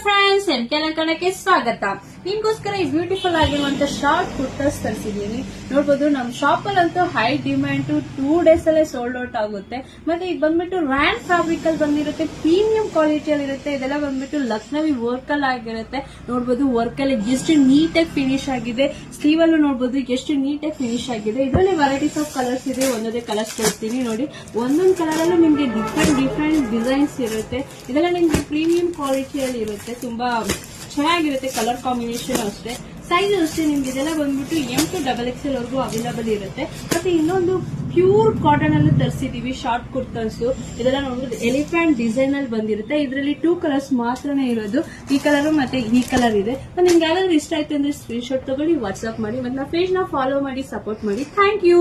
Friends, ಎಂಕೆಲಂಕಣಕ್ಕೆ ಸ್ವಾಗತ. ನಿಮ್ಗೋಸ್ಕರ ಈ ಬ್ಯೂಟಿಫುಲ್ ಆಗಿರುವಂತ ಶಾರ್ಟ್ ಕುರ್ತಾಸ್ ತರಿಸಿದೀನಿ. ನೋಡಬಹುದು ನಮ್ ಶಾಪ್ ಅಲ್ಲಂತೂ ಹೈ ಡಿಮ್ಯಾಂಡ್ 2 ಡೇಸ್ ಅಲ್ಲೇ ಸೋಲ್ಡ್ ಔಟ್ ಆಗುತ್ತೆ. ಮತ್ತೆ ಇದು ಬಂದ್ಬಿಟ್ಟು ರ್ಯಾನ್ ಫ್ಯಾಬ್ರಿಕ್ ಅಲ್ಲಿ ಬಂದಿರುತ್ತೆ, ಪ್ರೀಮಿಯಂ ಕ್ವಾಲಿಟಿಯಲ್ಲಿ ಇರುತ್ತೆ. ಇದೆಲ್ಲ ಬಂದ್ಬಿಟ್ಟು ಲಕ್ನವಿ ವರ್ಕ್ ಅಲ್ಲಿ ಆಗಿರುತ್ತೆ. ನೋಡಬಹುದು ವರ್ಕ್ ಅಲ್ಲಿ ಎಷ್ಟು ನೀಟಾಗಿ ಫಿನಿಶ್ ಆಗಿದೆ. ಸ್ಲೀವ್ ಅಲ್ಲೂ ನೋಡಬಹುದು ಎಷ್ಟು ನೀಟಾಗಿ ಫಿನಿಶ್ ಆಗಿದೆ. ಇದರಲ್ಲಿ ವೆರೈಟೀಸ್ ಆಫ್ ಕಲರ್ಸ್ ಇದೆ. ಒಂದೊಂದೇ ಕಲರ್ಸ್ ಕೊಡ್ತೀನಿ ನೋಡಿ. ಒಂದೊಂದು ಕಲರ್ ಅಲ್ಲೂ ನಿಮ್ಗೆ ಡಿಫ್ರೆಂಟ್ ಡಿಸೈನ್ಸ್ ಇರುತ್ತೆ. ಇದೆಲ್ಲ ನಿಮ್ಗೆ ಪ್ರೀಮಿಯಂ ಕ್ವಾಲಿಟಿಯಲ್ಲಿ ಇರುತ್ತೆ. ತುಂಬಾ ಚೆನ್ನಾಗಿರುತ್ತೆ. ಕಲರ್ ಕಾಂಬಿನೇಷನ್ ಅಷ್ಟೇ, ಸೈಜ್ ಅಷ್ಟೇ. ನಿಮ್ಗೆ ಇದೆಲ್ಲ ಬಂದ್ಬಿಟ್ಟು M to XXL ವರೆಗೂ ಅವೈಲಬಲ್ ಇರುತ್ತೆ. ಮತ್ತೆ ಇನ್ನೊಂದು ಪ್ಯೂರ್ ಕಾಟನ್ ಅಲ್ಲೂ ತರಿಸಿದೀವಿ ಶಾರ್ಟ್ ಕುರ್ತಾಸ್. ಇದೆಲ್ಲ ನೋಡಬಹುದು ಎಲಿಫೆಂಟ್ ಡಿಸೈನ್ ಅಲ್ಲಿ ಬಂದಿರುತ್ತೆ. ಇದರಲ್ಲಿ 2 ಕಲರ್ಸ್ ಮಾತ್ರನೇ ಇರೋದು. ಈ ಕಲರ್ ಮತ್ತೆ ಈ ಕಲರ್ ಇದೆ. ನಿಮ್ಗೆ ಯಾವ್ದಾದ್ರು ಇಷ್ಟ ಆಯ್ತು ಅಂದ್ರೆ ಸ್ಕ್ರೀನ್ ಶಾಟ್ ತಗೊಳ್ಳಿ, ವಾಟ್ಸ್ಆಪ್ ಮಾಡಿ. ಮತ್ತೆ ನಮ್ಮ ಪೇಜ್ ನ ಫಾಲೋ ಮಾಡಿ, ಸಪೋರ್ಟ್ ಮಾಡಿ. Thank you.